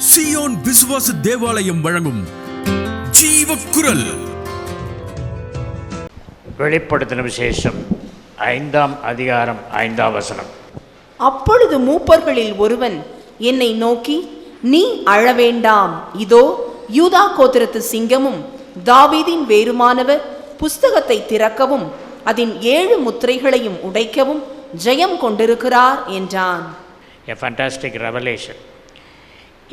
Zion விசுவாச தேவாலயம் வழங்கும் ஜீவக்குரல். வெளிப்படுத்தின விசேஷம் 5ஆம் அதிகாரம் 5ஆம் வசனம். அப்பொழுது மூப்பர்களில் ஒருவன் என்னை நோக்கி, நீ அழவேண்டாம், இதோ யூதா கோத்திரத்து சிங்கமும் தாவீதின் வேருமானவர் புஸ்தகத்தை திறக்கவும் அதன் 7 முத்திரைகளையும் உடைக்கவும் ஜெயம் கொண்டிருக்கிறார் என்றான். A fantastic revelation.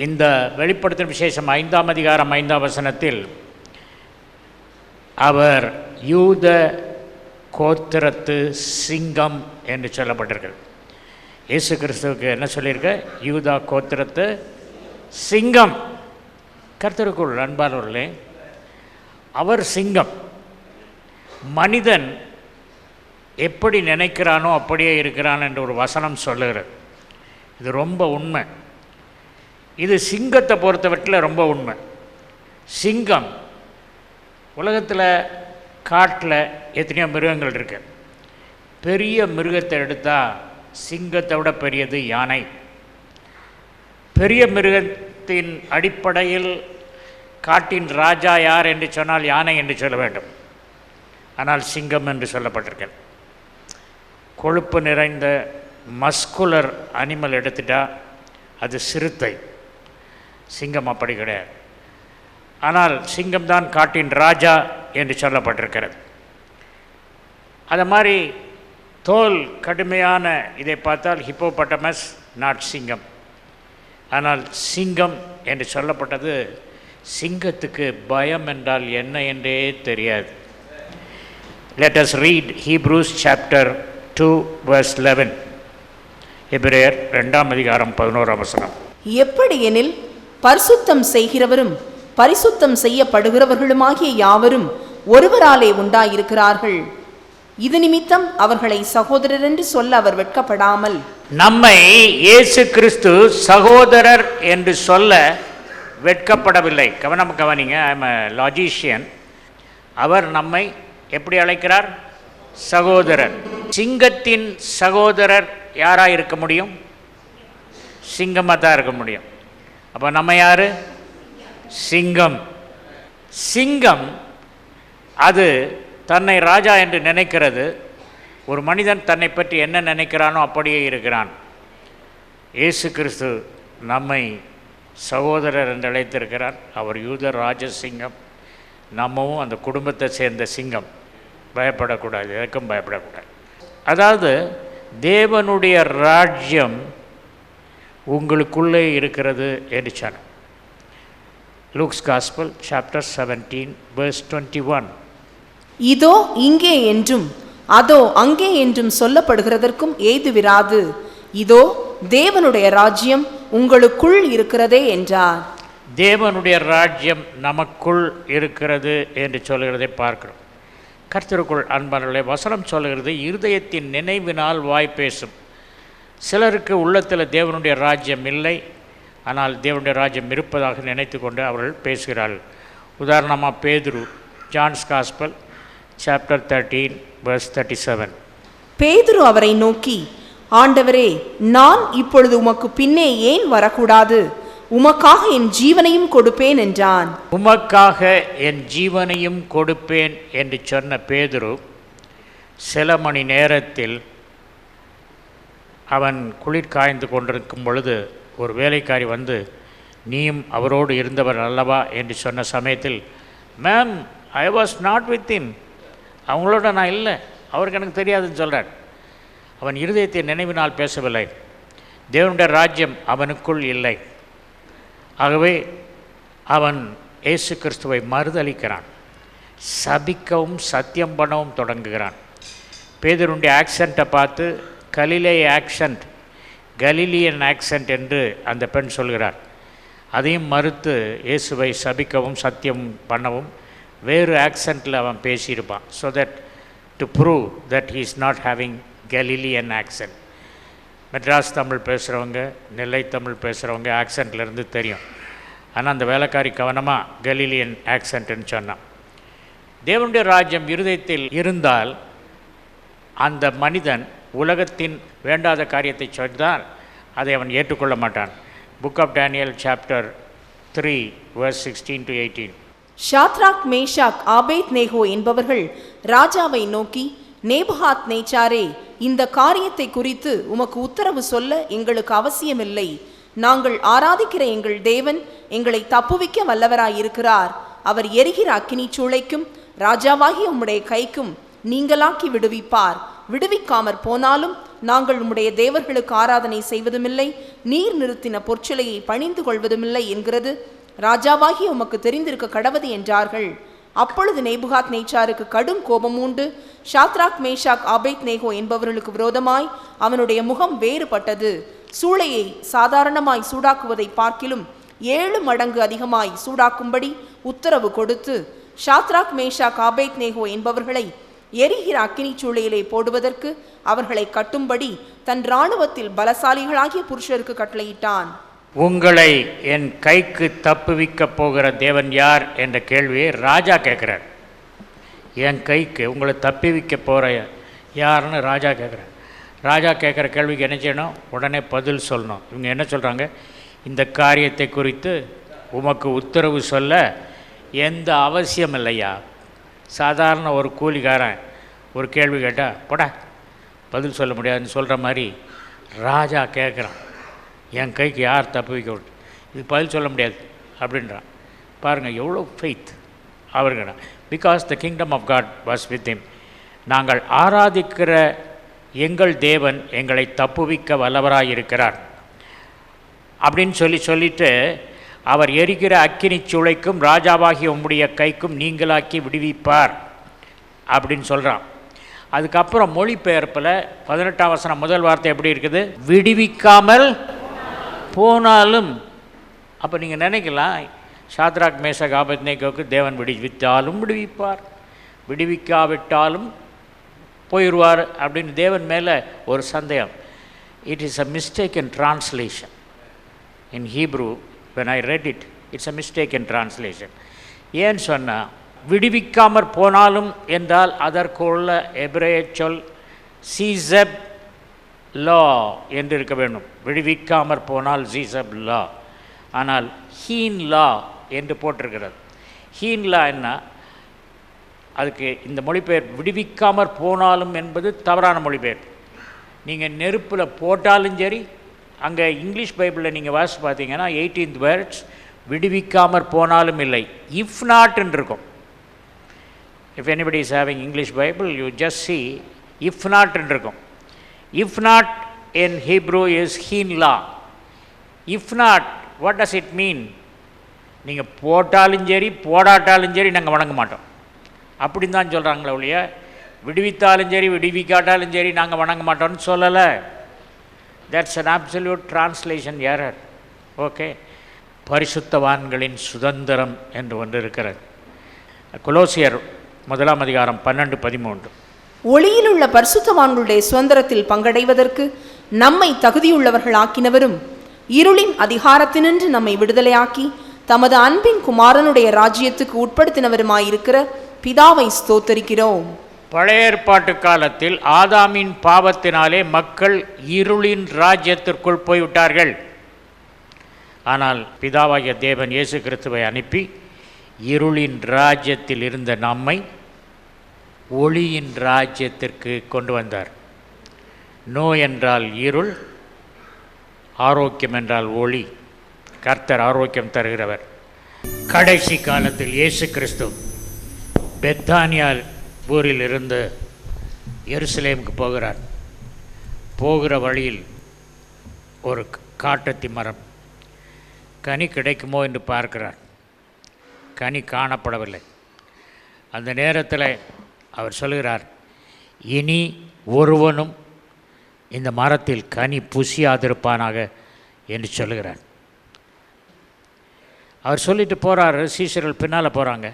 இந்த வெளிப்படுத்தின விசேஷம் 5ஆம் அதிகாரம் 5ஆம் வசனத்தில் அவர் யூத கோத்திரத்து சிங்கம் என்று சொல்லப்பட்டிருக்கிறது. இயேசு கிறிஸ்துவுக்கு என்ன சொல்லியிருக்க? யூதா கோத்திரத்து சிங்கம். கர்த்தருக்குள் அன்பானவர்களே, அவர் சிங்கம். மனிதன் எப்படி நினைக்கிறானோ அப்படியே இருக்கிறான் என்று ஒரு வசனம் சொல்லுகிறது. இது ரொம்ப உண்மை. இது சிங்கத்தை பொறுத்தவரையில் ரொம்ப உண்மை. சிங்கம் உலகத்தில் காட்டில் எத்தனையோ மிருகங்கள் இருக்கு. பெரிய மிருகத்தை எடுத்தால் சிங்கத்தை விட பெரியது யானை. பெரிய மிருகத்தின் அடிப்படையில் காட்டின் ராஜா யார் என்று சொன்னால் யானை என்று சொல்ல வேண்டும். ஆனால் சிங்கம் என்று சொல்லப்பட்டிருக்கிறது. கொழுப்பு நிறைந்த மஸ்குலர் அனிமல் எடுத்துட்டா அது சிறுத்தை. சிங்கம் அப்படி கிடையாது. ஆனால் சிங்கம்தான் காட்டின் ராஜா என்று சொல்லப்பட்டிருக்கிறது. அது மாதிரி தோல் கடுமையான இதை பார்த்தால் ஹிப்போபட்டமஸ், நாட் சிங்கம். ஆனால் சிங்கம் என்று சொல்லப்பட்டது சிங்கத்துக்கு பயம் என்றால் என்ன என்றே தெரியாது. Let us read Hebrews chapter 2 verse 11. எபிரேயர் 2ஆம் அதிகாரம் 11ஆம் வசனம். எப்படி எனில் பரிசுத்தம் செய்கிறவரும் பரிசுத்தம் செய்யப்படுகிறவர்களுமாகிய யாவரும் ஒருவராலே உண்டாயிருக்கிறார்கள். இது நிமித்தம் அவர்களை சகோதரர் என்று சொல்ல அவர் வெட்கப்படாமல், நம்மை இயேசு கிறிஸ்து சகோதரர் என்று சொல்ல வெட்கப்படவில்லை. கவனிங்க. ஐ எம் எ லாஜிஷியன். அவர் நம்மை எப்படி அழைக்கிறார்? சகோதரர். சிங்கத்தின் சகோதரர் யாராக இருக்க முடியும்? சிங்கமாக தான் இருக்க முடியும். அப்போ நம்ம யார்? சிங்கம். சிங்கம் அது தன்னை ராஜா என்று நினைக்கிறது. ஒரு மனிதன் தன்னை பற்றி என்ன நினைக்கிறானோ அப்படியே இருக்கிறான். இயேசு கிறிஸ்து நம்மை சகோதரர் என்று அழைத்திருக்கிறார். அவர் யூத ராஜசிங்கம். நம்மவும் அந்த குடும்பத்தை சேர்ந்த சிங்கம். பயப்படக்கூடாது, எதுக்கும் பயப்படக்கூடாது. அதாவது தேவனுடைய ராஜ்யம் உங்களுக்குள்ளே இருக்கிறது என்று சொன்னார். Luke's gospel chapter 17 verse 21. இதோ இங்கே என்றும் அதோ அங்கே என்றும் சொல்லப்படுகிறதற்கும் ஏதுவிராது. இதோ தேவனுடைய ராஜ்யம் உங்களுக்குள் இருக்கிறதே என்றார். தேவனுடைய ராஜ்யம் நமக்குள் இருக்கிறது என்று சொல்கிறதை பார்க்கிறோம். கர்த்தருக்குள் அன்பானவர்களே, வசனம் சொல்கிறது இருதயத்தின் நினைவினால் வாய் பேசும். சிலருக்கு உள்ளத்தில் தேவனுடைய ராஜ்யம் இல்லை, ஆனால் தேவனுடைய ராஜ்யம் இருப்பதாக நினைத்து கொண்டு அவர்கள் பேசுகிறார்கள். உதாரணமாக பேதுரு, ஜான்ஸ் காஸ்பல் சாப்டர் 13 verse 37. பேதுரு அவரை நோக்கி, ஆண்டவரே, நான் இப்பொழுது உமக்கு பின்னே ஏன் வரக்கூடாது? உமக்காக என் ஜீவனையும் கொடுப்பேன் என்றான். உமக்காக என் ஜீவனையும் கொடுப்பேன் என்று சொன்ன பேதுரு சில மணி நேரத்தில் அவன் குளிர் காய்ந்து கொண்டிருக்கும் பொழுது ஒரு வேலைக்காரி வந்து, நீயும் அவரோடு இருந்தவர் அல்லவா என்று சொன்ன சமயத்தில், ma'am, I was not with him, அவங்களோட நான் இல்லை, அவருக்கு எனக்கு தெரியாதுன்னு சொல்கிறார். அவன் இருதயத்தை நினைவினால் பேசவில்லை. தேவனுடைய ராஜ்யம் அவனுக்குள் இல்லை. ஆகவே அவன் இயேசு கிறிஸ்துவை மறுதளிக்கிறான். சபிக்கவும் சத்தியம் பண்ணவும் தொடங்குகிறான். பேதுருடைய ஆக்சண்ட்டை பார்த்து கலிலியன் ஆக்சண்ட் என்று அந்த பெண் சொல்கிறார். அதையும் மறுத்து இயேசுவை சபிக்கவும் சத்தியம் பண்ணவும் வேறு ஆக்சண்ட்டில் அவன் பேசியிருப்பான். So that to prove that he is not having Galilean accent. Madras Tamil பேசுகிறவங்க, நெல்லை தமிழ் பேசுகிறவங்க ஆக்சண்ட்லேருந்து தெரியும். ஆனால் அந்த வேலைக்காரி கவனமாக கலிலியன் ஆக்சண்ட்டுன்னு சொன்னான். தேவனுடைய ராஜ்யம் இருதயத்தில் இருந்தால் அந்த மனிதன் உலகத்தின் வேண்டாத காரியத்தை சொன்னால் அதை அவன் ஏற்றுக்கொள்ள மாட்டான். Book of Daniel chapter 3 verse 16 to 18. Shadrach Meshach ஆபேத் நேகோ என்பவர்கள் ராஜாவை நோக்கி, நேபுகாத் நேச்சாரே, இந்த காரியத்தை குறித்து உமக்கு உத்தரவு சொல்ல எங்களுக்கு அவசியமில்லை. நாங்கள் ஆராதிக்கிற எங்கள் தேவன் எங்களை தப்புவிக்க வல்லவராயிருக்கிறார். அவர் எரிகிற அக்கினி சூளைக்கும் ராஜாவாகிய உம்முடைய கைக்கும் நீங்களாக்கி விடுவிப்பார். விடுவிக்காமற் போனாலும் நாங்கள் உம்முடைய தேவர்களுக்கு ஆராதனை செய்வதுமில்லை, நீர் நிறுத்தின பொற்சிலையை பணிந்து கொள்வதுமில்லை என்கிறது ராஜாவாகிய உமக்கு தெரிந்திருக்க கடவது என்றார்கள். அப்பொழுது நேபுகாத் நேச்சாருக்கு கடும் கோபம் உண்டு. ஷாத்ராக் மேஷாக் ஆபேத் நேகோ என்பவர்களுக்கு விரோதமாய் அவனுடைய முகம் வேறுபட்டது. சூளையை சாதாரணமாய் சூடாக்குவதை பார்க்கிலும் 7 மடங்கு அதிகமாய் சூடாக்கும்படி உத்தரவு கொடுத்து, ஷாத்ராக் மேஷாக் ஆபேத் நேகோ என்பவர்களை எரிகிற அக்கினி சூளையிலே போடுவதற்கு அவர்களை கட்டும்படி தன் இராணுவத்தில் பலசாலிகளாகிய புருஷருக்கு கட்டளையிட்டான். உங்களை என் கைக்கு தப்புவிக்க போகிற தேவன் யார் என்ற கேள்வியை ராஜா கேட்குறார். என் கைக்கு உங்களை தப்புவிக்க போகிற யாருன்னு ராஜா கேட்குறார். ராஜா கேட்குற கேள்விக்கு என்ன செய்யணும்? உடனே பதில் சொல்லணும். இவங்க என்ன சொல்கிறாங்க? இந்த காரியத்தை குறித்து உமக்கு உத்தரவு சொல்ல எந்த அவசியம் இல்லையா. சாதாரண ஒரு கூலிக்காரன் ஒரு கேள்வி கேட்டால் போடா பதில் சொல்ல முடியாதுன்னு சொல்கிற மாதிரி ராஜா கேட்குறான், என் கைக்கு யார் தப்பு வைக்க விட்டு இது பதில் சொல்ல முடியாது அப்படின்றான். பாருங்கள் எவ்வளோ ஃபெய்த் அவர்கிட்ட. Because the kingdom of God was with him. நாங்கள் ஆராதிக்கிற எங்கள் தேவன் எங்களை தப்புவிக்க வல்லவராக இருக்கிறார் அப்படின்னு சொல்லிட்டு அவர் எரிகிற அக்கினி சூளைக்கும் ராஜாவாகிய உம்முடைய கைக்கும் நீங்களாக்கி விடுவிப்பார் அப்படின்னு சொல்கிறான். அதுக்கப்புறம் மொழிபெயர்ப்பில் 18ஆம் வசனம் முதல் வார்த்தை எப்படி இருக்குது? விடுவிக்காமல் போனாலும். அப்போ நீங்கள் நினைக்கலாம், ஷாத்ராக் மேஷாக் ஆபேத்நேகோவுக்கு தேவன் விடுவித்தாலும் விடுவிப்பார், விடுவிக்காவிட்டாலும் போயிடுவார் அப்படின்னு தேவன் மேலே ஒரு சந்தேகம். It is a mistake in translation. In Hebrew when I read it, it's a mistake in translation. ஏன் சொன்னால் விடுவிக்காமற் போனாலும் என்றால் அதற்குள்ள எபிரேய சொல் சீசப் லா என்று இருக்க வேண்டும். விடுவிக்காமற் போனால் சீசப் லா. ஆனால் ஹீன் லா என்று போட்டிருக்கிறது. ஹீன் லா என்ன? அதுக்கு இந்த மொழிபெயர் விடுவிக்காமற் போனாலும் என்பது தவறான மொழிபெயர். நீங்கள் நெருப்பில் போட்டாலும் சரி, அங்கே இங்கிலீஷ் பைபிளில் நீங்கள் வாசித்து பார்த்தீங்கன்னா 18th வேர்ட்ஸ் விடுவிக்காமற் போனாலும் இல்லை, இஃப் நாட்ன்னு இருக்கும். If anybody is having English Bible you just see if நாட்ன்னு இருக்கும். If not in Hebrew is ஹீன் லா. If not, what does it mean? நீங்கள் போட்டாலும் சரி போடாட்டாலும் சரி நாங்கள் வணங்க மாட்டோம் அப்படின்னு தான் சொல்கிறாங்களே ஒழிய விடுவித்தாலும் சரி விடுவிக்காட்டாலும் சரி நாங்கள் வணங்க மாட்டோம்னு சொல்லலை. That's an absolute translation error. Okay, பரிசுத்தவான்களின் சுதந்திரம் என்று ஒன்று இருக்கிறது. கொலோசியர் 1ஆம் அதிகாரம் 12-13. ஒளியில் உள்ள பரிசுத்தவான்களுடைய சுதந்திரத்தில் பங்கடைவதற்கு நம்மை தகுதியுள்ளவர்கள் ஆக்கினவரும் இருளின் அதிகாரத்தினின்று நம்மை விடுதலையாக்கி தமது அன்பின் குமாரனுடைய ராஜ்யத்துக்கு உட்படுத்தினவருமாயிருக்கிற பிதாவை ஸ்தோத்தரிக்கிறோம். பழைய ஏற்பாட்டு காலத்தில் ஆதாமின் பாவத்தினாலே மக்கள் இருளின் ராஜ்யத்திற்குள் போய்விட்டார்கள். ஆனால் பிதாவாகிய தேவன் இயேசு கிறிஸ்துவை அனுப்பி இருளின் ராஜ்யத்தில் இருந்த நம்மை ஒளியின் ராஜ்யத்திற்கு கொண்டு வந்தார். நோய் என்றால் இருள், ஆரோக்கியம் என்றால் ஒளி. கர்த்தர் ஆரோக்கியம் தருகிறவர். கடைசி காலத்தில் இயேசு கிறிஸ்து பெத்தானியா ஊரில் இருந்து எருசலேமுக்கு போகிறார். போகிற வழியில் ஒரு காட்டத்தி மரம், கனி கிடைக்குமோ என்று பார்க்கிறார். கனி காணப்படவில்லை. அந்த நேரத்தில் அவர் சொல்கிறார், இனி ஒருவனும் இந்த மரத்தில் கனி புசியாதிருப்பானாக என்று சொல்லுகிறார். அவர் சொல்லிட்டு போகிறாரு. சீஷர்கள் பின்னால் போகிறாங்க.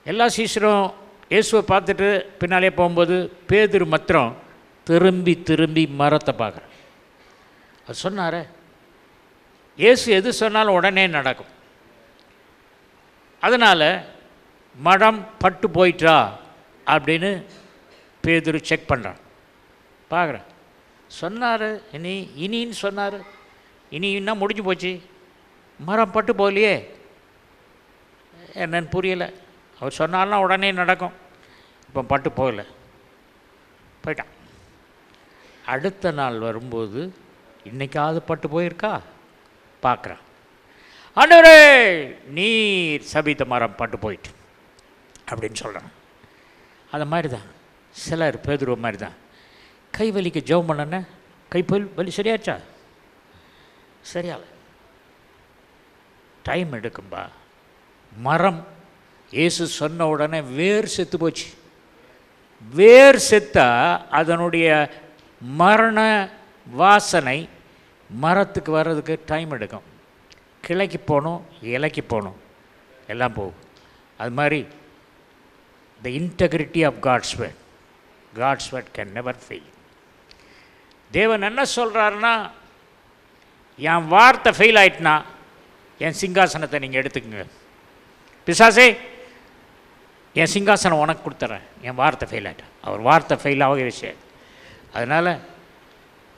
எல்லா சீஷரும் இயேசுவை பார்த்துட்டு பின்னாலே போகும்போது பேதுரு மாத்திரம் திரும்பி திரும்பி மரத்தை பார்க்குறார். அது சொன்னார், இயேசு எது சொன்னாலும் உடனே நடக்கும். அதனால் மரம் பட்டு போயிட்டா அப்படின்னு பேதுரு செக் பண்ணுறான், பார்க்குறேன். சொன்னார் இனின்னு சொன்னார், இனி இன்னும் முடிஞ்சு போச்சு, மரம் பட்டு போகலையே, என்னன்னு புரியலை. அவர் சொன்னாலும் உடனே நடக்கும். இப்போ பட்டு போகலை, போயிட்டான். அடுத்த நாள் வரும்போது இன்றைக்காவது பட்டு போயிருக்கா பார்க்குறான். ஆண்டவரே, நீர் சபித்த மரம் பட்டு போயிட்டு அப்படின்னு சொல்கிறான். அது மாதிரி தான் சிலர் பேதுருவ மாதிரி தான். கை வலிக்கு ஜெபம் பண்ணனே, கை வலி சரியாச்சா? சரியால, டைம் எடுக்கும்பா. மரம் இயேசு சொன்ன உடனே வேர் செத்து போச்சு. வேர் செத்தா அதனுடைய மரண வாசனை மரத்துக்கு வர்றதுக்கு டைம் எடுக்கும். கிளைக்கு போகணும், இலைக்கு போகணும், எல்லாம் போகும். அது மாதிரி the integrity of God's word can never fail. தேவன் என்ன சொல்கிறாருன்னா, என் வார்த்தை ஃபெயில் ஆயிட்டுனா என் சிங்காசனத்தை நீங்கள் எடுத்துக்கங்க. பிசாசே, என் சிங்காசனம் உனக்கு கொடுத்துட்றேன், என் வார்த்தை ஃபெயில் ஆகிட்டேன். அவர் வார்த்தை ஃபெயில் ஆக விஷயம். அதனால்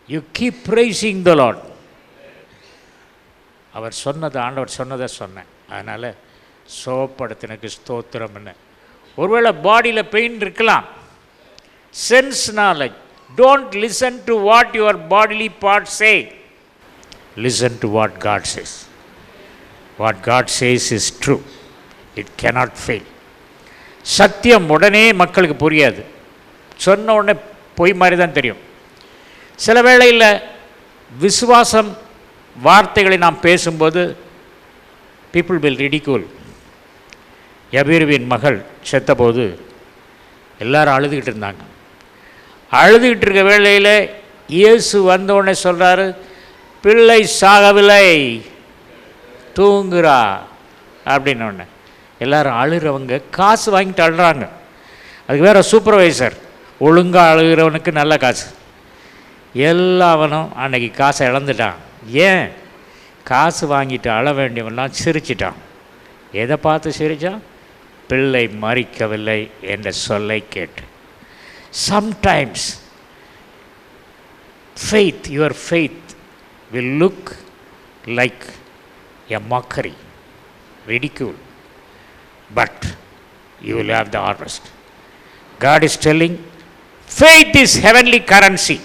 you keep praising the Lord. அவர் சொன்னதை, ஆண்டவர் சொன்னதை சொன்னேன். அதனால் சோப்படுத்தினக்கு ஸ்தோத்திரம். என்ன ஒருவேளை பாடியில் பெயின் இருக்கலாம், sense knowledge. Don't listen to what your bodily parts say, listen to what God says. What God says is true, it cannot fail. சத்தியம் உடனே மக்களுக்கு புரியாது, சொன்ன உடனே பொய் மாதிரி தான் தெரியும். சில வேளையில் விசுவாசம் வார்த்தைகளை நாம் பேசும்போது people will ridicule. யபீருவின் மகள் செத்தபோது எல்லாரும் அழுதுகிட்டு இருந்தாங்க. அழுதுகிட்டு இருக்க வேளையில் இயேசு வந்தவுடனே சொல்கிறாரு, பிள்ளை சாகவில்லை, தூங்குறா அப்படின்னு. ஒன்று எல்லோரும் அழுகிறவங்க காசு வாங்கிட்டு அழுறாங்க. அதுக்கு வேறு சூப்பர்வைசர், ஒழுங்காக அழுகிறவனுக்கு நல்ல காசு. எல்லாவனும் அன்னைக்கு காசை இழந்துட்டான். ஏன்? காசு வாங்கிட்டு அழ வேண்டியவன்லாம் சிரிச்சிட்டான். எதை பார்த்து சிரித்தான்? பிள்ளை மறிக்கவில்லை என்ற சொல்லை கேட்டு. Sometimes faith, your faith will look like a mockery, ridicule, but you will have the harvest. God is telling, faith is heavenly currency.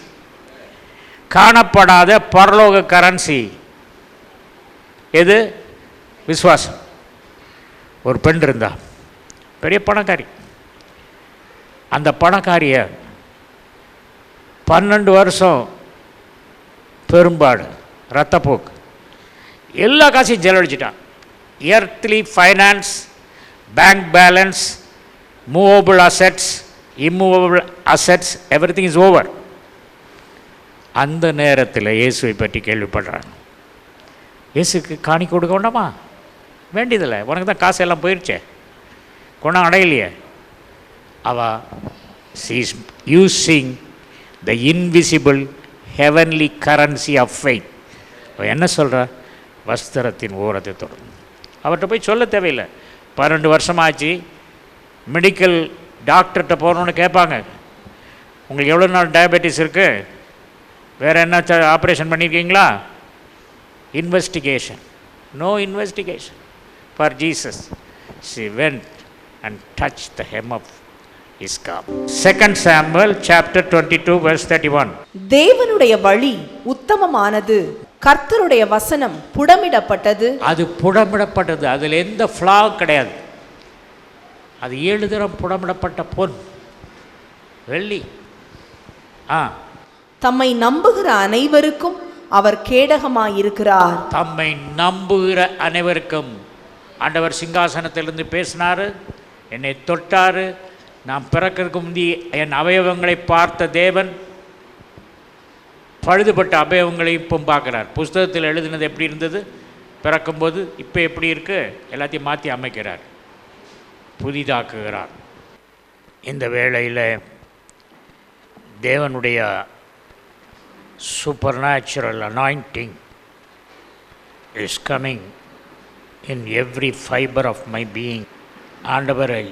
காணப்படாத பரலோக கரன்சி எது? விசுவாசம். ஒரு பெண் இருந்தா, பெரிய பணக்காரி. அந்த பணக்காரிய 12 வருஷம் பெரும்பாடு, ரத்தப்போக்கு, எல்லா காசையும் செலவழிச்சிட்டான். Earthly finance, bank balance, movable assets, immovable assets, everything is over. அந்த நேரத்தில் இயேசுவை பற்றி கேள்விப்படுறாங்க. இயேசுக்கு காணி கொடுக்க வேண்டாமா? வேண்டியதில்லை, உனக்கு தான் காசு எல்லாம் போயிடுச்சே, குணம் அடையலையே. அவள் she is using the invisible heavenly currency of faith. அவள் என்ன சொல்கிறா? வஸ்திரத்தின் ஓரத்தை தொடரும். அவர்கிட்ட போய் சொல்ல தேவையில்லை. 12 வருஷமாச்சு. மெடிக்கல் டாக்டர்கிட்ட போகணுன்னு கேட்பாங்க, உங்களுக்கு எவ்வளோ நாள் டயபெட்டிஸ் இருக்குது, வேறு என்ன ஆப்ரேஷன் பண்ணியிருக்கீங்களா? Investigation. No investigation for Jesus. she went and touched the hem of his garment. 2 Samuel chapter 22 verse 31. தேவனுடைய வழி உத்தமமானது, கர்த்தருடைய வசனம் புடமிடப்பட்டது. அது புடமிடப்பட்டது, அதில் எந்த ஃப்ளா கிடையாது. அது 7 தரம் புடமிடப்பட்ட பொன், வெள்ளி. தம்மை நம்புகிற அனைவருக்கும் அவர் கேடகமாயிருக்கிறார். தம்மை நம்புகிற அனைவருக்கும். ஆண்டவர் சிங்காசனத்திலிருந்து பேசினார், என்னை தொட்டார். நான் பிறக்கிறதுக்கு முந்தி என் அவயவங்களை பார்த்த தேவன் பழுதுபட்ட அவயவங்களை இப்போ பார்க்குறார். புஸ்தகத்தில் எழுதினது எப்படி இருந்தது பிறக்கும்போது, இப்போ எப்படி இருக்குது, எல்லாத்தையும் மாற்றி அமைக்கிறார், புதிதாக்குகிறார். இந்த வேளையில் தேவனுடைய supernatural anointing is coming in every fiber of my being. ஆண்டவரை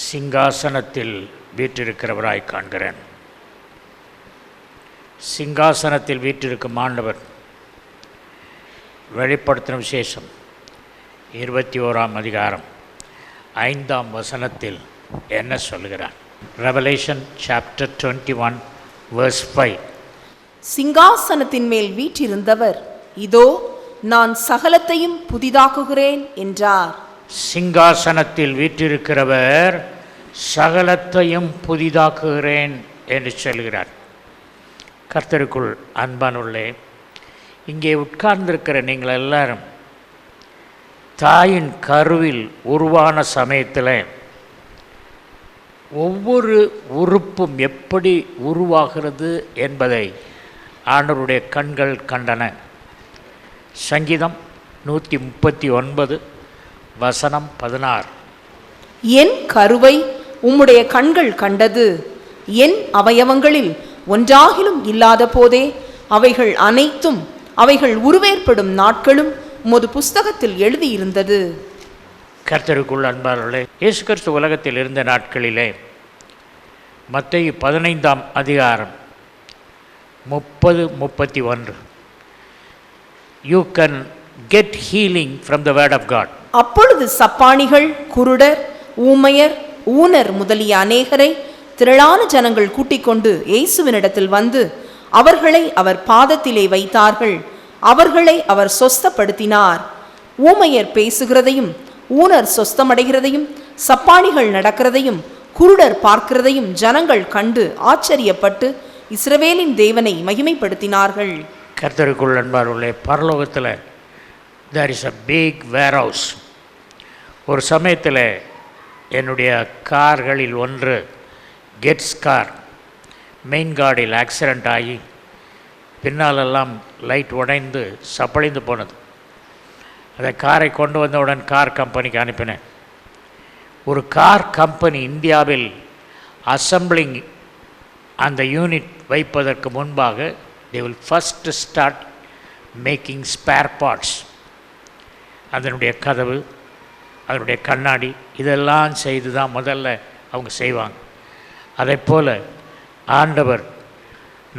சிங்காசனத்தில் வீற்றிருக்கிறவராய் காண்கிறேன். சிங்காசனத்தில் வீற்றிருக்கும் ஆண்டவர் வெளிப்படுத்தின விசேஷம் 21ஆம் அதிகாரம் 5ஆம் வசனத்தில் என்ன சொல்கிறார்? Revelation chapter 21 verse 5. சிங்காசனத்தின் மேல் வீற்றிருந்தவர், இதோ நான் சகலத்தையும் புதிதாக்குகிறேன் என்றார். சிங்காசனத்தில் வீற்றிருக்கிறவர் சகலத்தையும் புதிதாக்குகிறேன் என்று சொல்கிறார். கர்த்தருக்குள் அன்பானுள்ளே, இங்கே உட்கார்ந்திருக்கிற நீங்கள் எல்லாரும் தாயின் கருவில் உருவான சமயத்தில் ஒவ்வொரு உறுப்பும் எப்படி உருவாகிறது என்பதை ஆண்டவருடைய கண்கள் கண்டன. சங்கீதம் 139 வசனம் 16. என் கருவை உம்முடைய கண்கள் கண்டது, என் அவயவங்களில் ஒன்றாகிலும் இல்லாத போதே அவைகள் அனைத்தும் அவைகள் உருவேற்படும் நாட்களும் உமது புஸ்தகத்தில் எழுதியிருந்தது. கர்த்தருக்குள் அன்பாளர்களே, இயேசு கிறிஸ்து உலகத்தில் இருந்த நாட்களிலே மத்தேயு 15ஆம் அதிகாரம் 30-31 you can get healing from the word of God. அப்பொழுது சப்பாணிகள், குருடர், ஊமையர், ஊனர் முதலிய அநேகரை திரளான ஜனங்கள் கூட்டிக் கொண்டு இயேசுவினிடத்தில் வந்து அவர்களை அவர் பாதத்திலே வைத்தார்கள். அவர்களை அவர் சொஸ்தப்படுத்தினார். ஊமையர் பேசுகிறதையும், ஊனர் சொஸ்தமடைகிறதையும், சப்பாணிகள் நடக்கிறதையும், குருடர் பார்க்கிறதையும் ஜனங்கள் கண்டு ஆச்சரியப்பட்டு இஸ்ரவேலின் தேவனை மகிமைப்படுத்தினார்கள். கர்த்தருக்குள் அன்பார்களே, பரலோகத்தில் there is a big warehouse. ஒரு சமயத்தில் என்னுடைய கார்களில் ஒன்று கெட்ஸ் கார் மெயின் கார்டில் ஆக்சிடெண்ட் ஆகி பின்னாலெல்லாம் லைட் உடைந்து சப்பழிந்து போனது. அதை காரை கொண்டு வந்தவுடன் கார் கம்பெனிக்கு அனுப்பினேன். ஒரு கார் கம்பெனி இந்தியாவில் அசம்பிளிங் அந்த யூனிட் வைப்பதற்கு முன்பாக they will first start making spare parts. அதனுடைய கதவு, அதனுடைய கண்ணாடி இதெல்லாம் செய்து தான் முதல்ல அவங்க செய்வாங்க. அதை போல் ஆண்டவர்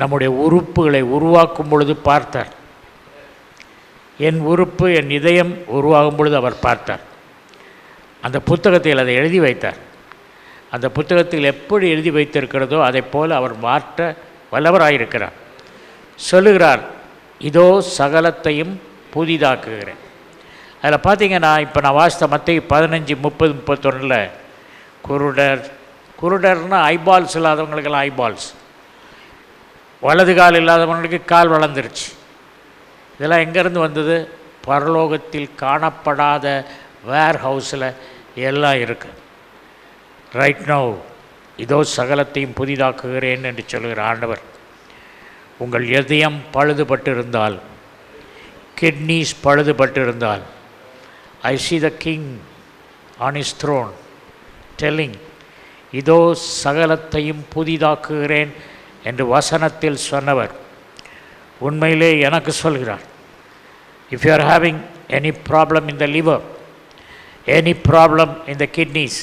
நம்முடைய உறுப்புகளை உருவாக்கும் பொழுது பார்த்தார். என் உறுப்பு, என் இதயம் உருவாகும் பொழுது அவர் பார்த்தார். அந்த புத்தகத்தில் அதை எழுதி வைத்தார். அந்த புத்தகத்தில் எப்படி எழுதி வைத்திருக்கிறதோ அதை போல் அவர் மாற்ற வல்லவராயிருக்கிறார். சொல்லுகிறார், இதோ சகலத்தையும் புதிதாக்குகிறேன். அதில் பார்த்தீங்கன்னா, இப்போ நான் வாசித்த மத்தேயு 15:30-31 குருடர்னா ஐபால்ஸ் இல்லாதவங்களுக்கெல்லாம் ஐபால்ஸ், வலது கால் இல்லாதவங்களுக்கு கால் வளர்ந்துருச்சு. இதெல்லாம் எங்கேருந்து வந்தது? பரலோகத்தில் காணப்படாத வேர் ஹவுஸில் எல்லாம் இருக்குது. ரைட் நோ இதோ சகலத்தையும் புதிதாக்குகிறேன் என்று சொல்கிற ஆண்டவர், உங்கள் இதயம் பழுதுபட்டு இருந்தால், கிட்னிஸ் பழுதுபட்டு இருந்தால், I see the king on his throne telling, இதோ சகலத்தையும் புதிதாக்குகிறேன் என்று வசனத்தில் சொன்னவர் உண்மையிலே எனக்கு சொல்கிறார். If you are having any problem in the liver, any problem in the kidneys,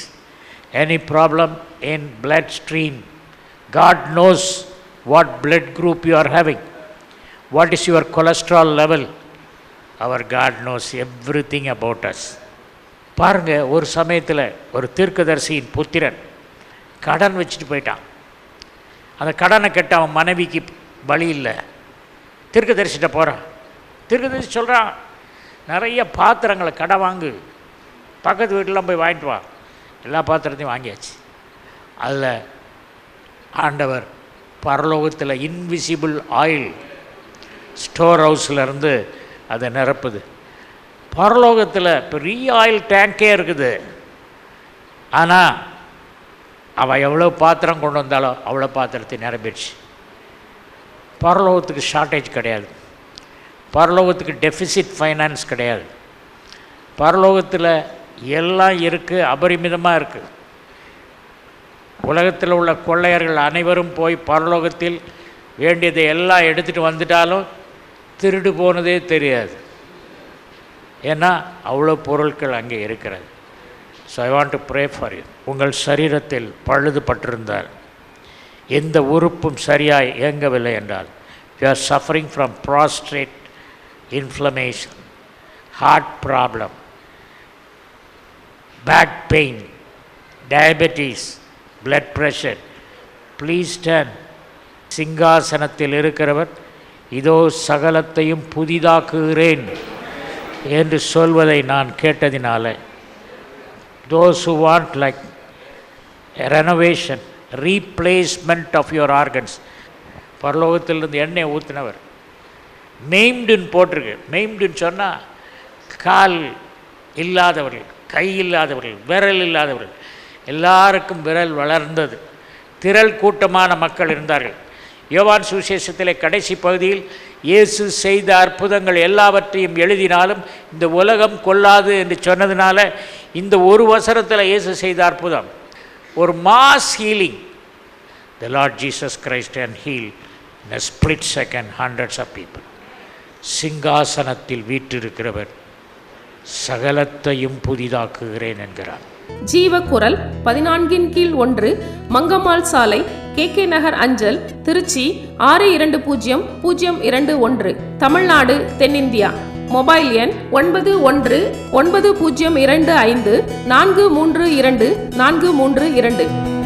any problem in blood stream, God knows what blood group you are having, what is your cholesterol level. Our God knows everything about us. பாருங்க, ஒரு சமயத்தில் ஒரு தீர்க்கதரிசியின் புத்திரன் கடன் வச்சுட்டு போயிட்டான். அந்த கடனை கட்ட அவன் மனைவிக்கு வழி இல்லை. தீர்க்கதரிசிட்ட போகிறான். தீர்க்கதரிசி சொல்கிறான், நிறைய பாத்திரங்களை கடை வாங்கு, பக்கத்து வீட்டிலாம் போய் வாங்கிட்டு வா. எல்லா பாத்திரத்தையும் வாங்கியாச்சு. அதில் ஆண்டவர் பரலோகத்தில் இன்விசிபிள் ஆயில் ஸ்டோர் ஹவுஸ்லேருந்து அதை நிரப்புது. பரலோகத்தில் பெரிய ஆயில் டேங்கே இருக்குது. ஆனால் அவள் எவ்வளோ பாத்திரம் கொண்டு வந்தாலோ அவ்வளோ பாத்திரத்தை நிரம்பிடுச்சு. பரலோகத்துக்கு ஷார்ட்டேஜ் கிடையாது. பரலோகத்துக்கு டெஃபிசிட் ஃபைனான்ஸ் கிடையாது. பரலோகத்தில் எல்லாம் இருக்குது, அபரிமிதமாக இருக்குது. உலகத்தில் உள்ள கொள்ளையர்கள் அனைவரும் போய் பரலோகத்தில் வேண்டியதை எல்லாம் எடுத்துகிட்டு வந்துட்டாலும் திருடு போனதே தெரியாது. ஏன்னா அவ்வளோ பொருட்கள் அங்கே இருக்கிறது. So I want to pray for you. உங்கள் சரீரத்தில் பழுதுபட்டிருந்தால், எந்த உறுப்பும் சரியாய் இயங்கவில்லை என்றால், you are suffering from prostrate inflammation, heart problem, back pain, diabetes, blood pressure, please stand. சிங்காசனத்தில் இருக்கிறவர் இதோ சகலத்தையும் புதிதாக்குகிறேன் என்று சொல்வதை நான் கேட்டதினால, those who want like a renovation, replacement of your organs, பரலோகத்திலிருந்து எண்ணெய் ஊற்றினவர், மெய்ம்டுன்னு போட்டிருக்கு. மெய்ம்டுன்னு சொன்னால் கால் இல்லாதவர்கள், கை இல்லாதவர்கள், விரல் இல்லாதவர்கள், எல்லாருக்கும் விரல் வளர்ந்தது. திரள் கூட்டமான மக்கள் இருந்தார்கள். யோவான் சுவிசேஷத்திலே கடைசி பகுதியில் இயேசு செய்த அற்புதங்கள் எல்லாவற்றையும் எழுதினாலும் இந்த உலகம் கொள்ளாது என்று சொன்னதுனால இந்த ஒரு வசனத்தில் இயேசு செய்த அற்புதம் ஒரு mass healing. The Lord Jesus Christ can heal in a split second hundreds of people. சிங்காசனத்தில் வீற்றிருக்கிறவர் சகலத்தையும் புதிதாக்குகிறேன் என்கிறார். ஜீவக்குரல் 14/1 மங்கம்மாள் சாலை, KK நகர் அஞ்சல், திருச்சி 620021, தமிழ்நாடு, தென்னிந்தியா. மொபைல் எண் 919025432432.